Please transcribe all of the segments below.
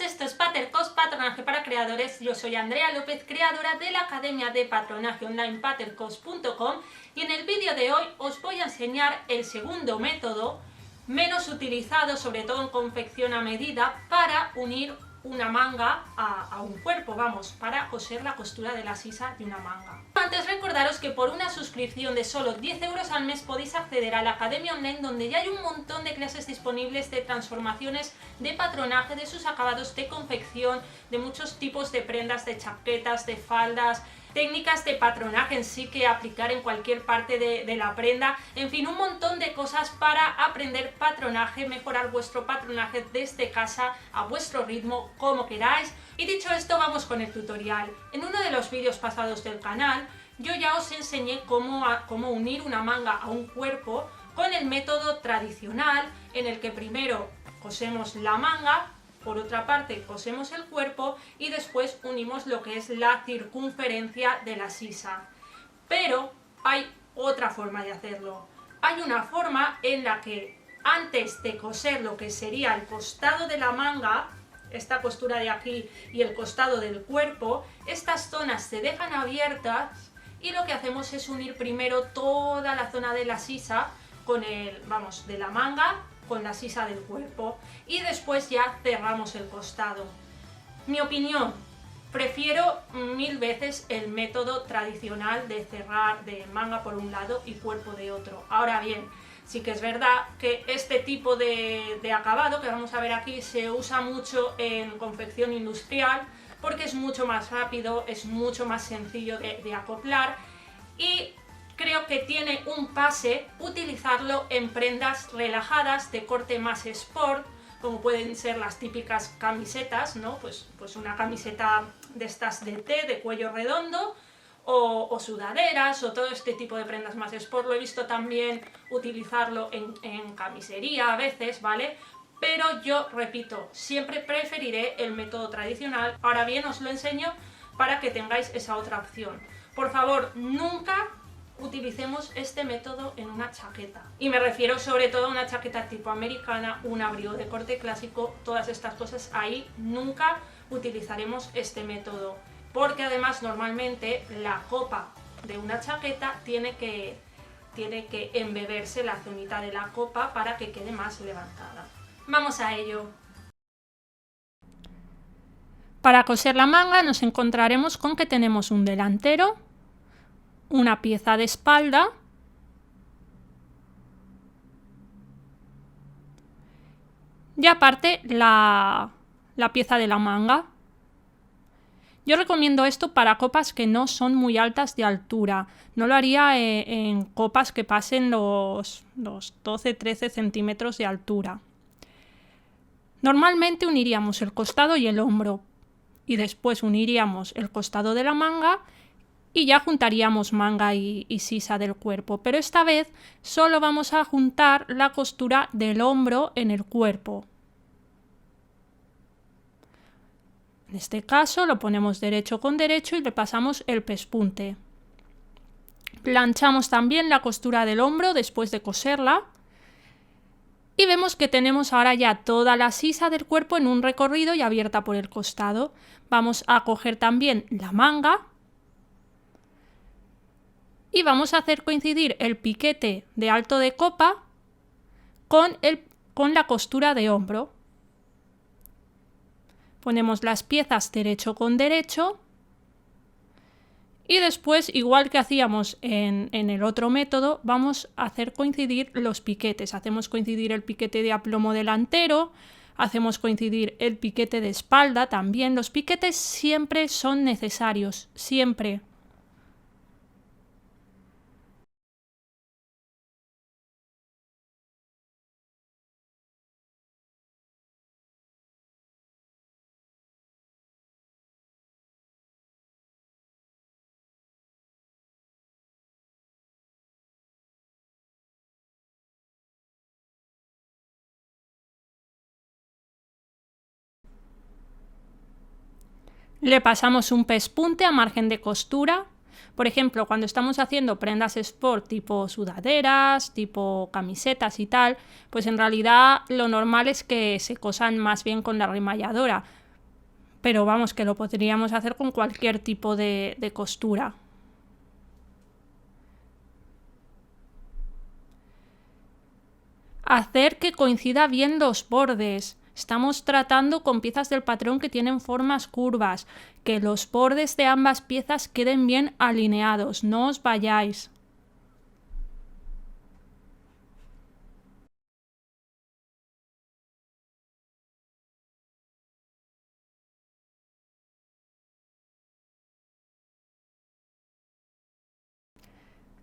esto es Patercos, Patronaje para Creadores. Yo soy Andrea López, creadora de la Academia de Patronaje Online patercos.com, y en el vídeo de hoy os voy a enseñar el segundo método, menos utilizado, sobre todo en confección a medida, para unir una manga a un cuerpo, para coser la costura de la sisa de una manga. Antes, recordaros que por una suscripción de solo 10 euros al mes podéis acceder a la Academia Online, donde ya hay un montón de clases disponibles de transformaciones de patronaje, de sus acabados, de confección, de muchos tipos de prendas, de chaquetas, de faldas, técnicas de patronaje en sí que aplicar en cualquier parte de la prenda, en fin, un montón de cosas para aprender patronaje, mejorar vuestro patronaje desde casa, a vuestro ritmo, como queráis. Y dicho esto, vamos con el tutorial. En uno de los vídeos pasados del canal, yo ya os enseñé cómo unir una manga a un cuerpo con el método tradicional, en el que primero cosemos la manga, por otra parte cosemos el cuerpo y después unimos lo que es la circunferencia de la sisa. Pero hay otra forma de hacerlo. Hay una forma en la que antes de coser lo que sería el costado de la manga, esta costura de aquí y el costado del cuerpo, estas zonas se dejan abiertas y lo que hacemos es unir primero toda la zona de la sisa con de la manga con la sisa del cuerpo, y después ya cerramos el costado. Mi opinión, prefiero 1000 veces el método tradicional de cerrar de manga por un lado y cuerpo de otro. Ahora bien, sí que es verdad que este tipo de acabado que vamos a ver aquí se usa mucho en confección industrial porque es mucho más rápido, es mucho más sencillo de acoplar, y creo que tiene un pase utilizarlo en prendas relajadas de corte más sport, como pueden ser las típicas camisetas, ¿no? Pues una camiseta de estas de té, de cuello redondo, o sudaderas, o todo este tipo de prendas más sport. Lo he visto también utilizarlo en camisería a veces, ¿vale? Pero yo, repito, siempre preferiré el método tradicional. Ahora bien, os lo enseño para que tengáis esa otra opción. Por favor, nunca utilicemos este método en una chaqueta, y me refiero sobre todo a una chaqueta tipo americana, un abrigo de corte clásico, todas estas cosas. Ahí nunca utilizaremos este método, porque además normalmente la copa de una chaqueta tiene que embeberse la zonita de la copa para que quede más levantada. Vamos a ello. Para coser la manga nos encontraremos con que tenemos un delantero, una pieza de espalda y aparte la pieza de la manga. Yo recomiendo esto para copas que no son muy altas de altura. No lo haría en copas que pasen los 12-13 centímetros de altura. Normalmente uniríamos el costado y el hombro, y después uniríamos el costado de la manga y ya juntaríamos manga y sisa del cuerpo, pero esta vez solo vamos a juntar la costura del hombro en el cuerpo. En este caso lo ponemos derecho con derecho y le pasamos el pespunte. Planchamos también la costura del hombro después de coserla y vemos que tenemos ahora ya toda la sisa del cuerpo en un recorrido y abierta por el costado. Vamos a coger también la manga y vamos a hacer coincidir el piquete de alto de copa con la costura de hombro. Ponemos las piezas derecho con derecho y después, igual que hacíamos en el otro método, vamos a hacer coincidir los piquetes. Hacemos coincidir el piquete de aplomo delantero, hacemos coincidir el piquete de espalda también. Los piquetes siempre son necesarios, siempre. Le pasamos un pespunte a margen de costura. Por ejemplo, cuando estamos haciendo prendas sport tipo sudaderas, tipo camisetas y tal, pues en realidad lo normal es que se cosan más bien con la remalladora. pero vamos, que lo podríamos hacer con cualquier tipo de costura. Hacer que coincida bien los bordes. Estamos tratando con piezas del patrón que tienen formas curvas, que los bordes de ambas piezas queden bien alineados, no os vayáis.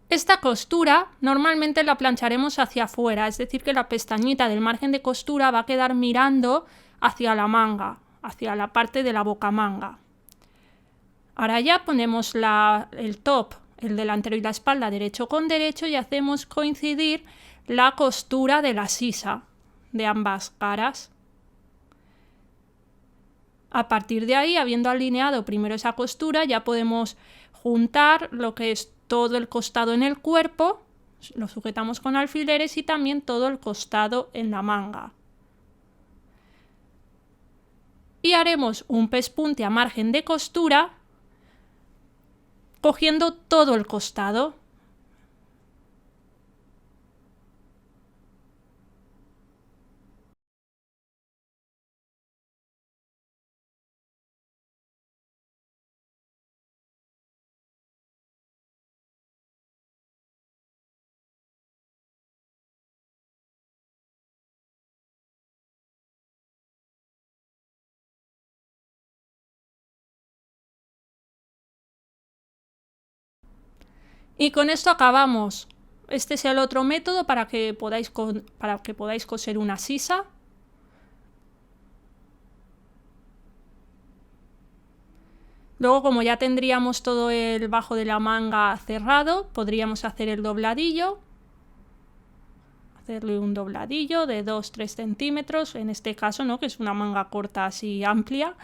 Esta costura normalmente la plancharemos hacia afuera, es decir que la pestañita del margen de costura va a quedar mirando hacia la manga, hacia la parte de la bocamanga. Ahora ya ponemos el top, el delantero y la espalda derecho con derecho y hacemos coincidir la costura de la sisa de ambas caras. A partir de ahí, habiendo alineado primero esa costura, ya podemos juntar lo que es todo el costado en el cuerpo, lo sujetamos con alfileres y también todo el costado en la manga. Y haremos un pespunte a margen de costura cogiendo todo el costado. Y con esto acabamos. Este es el otro método para que podáis coser una sisa. Luego, como ya tendríamos todo el bajo de la manga cerrado, podríamos hacer el dobladillo. Hacerle un dobladillo de 2-3 centímetros, en este caso, ¿no? Que es una manga corta así amplia.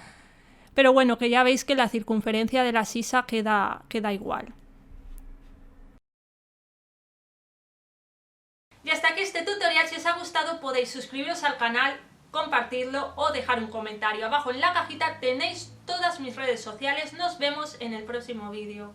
Pero bueno, que ya veis que la circunferencia de la sisa queda igual. Y hasta aquí este tutorial. Si os ha gustado podéis suscribiros al canal, compartirlo o dejar un comentario. Abajo en la cajita tenéis todas mis redes sociales. Nos vemos en el próximo vídeo.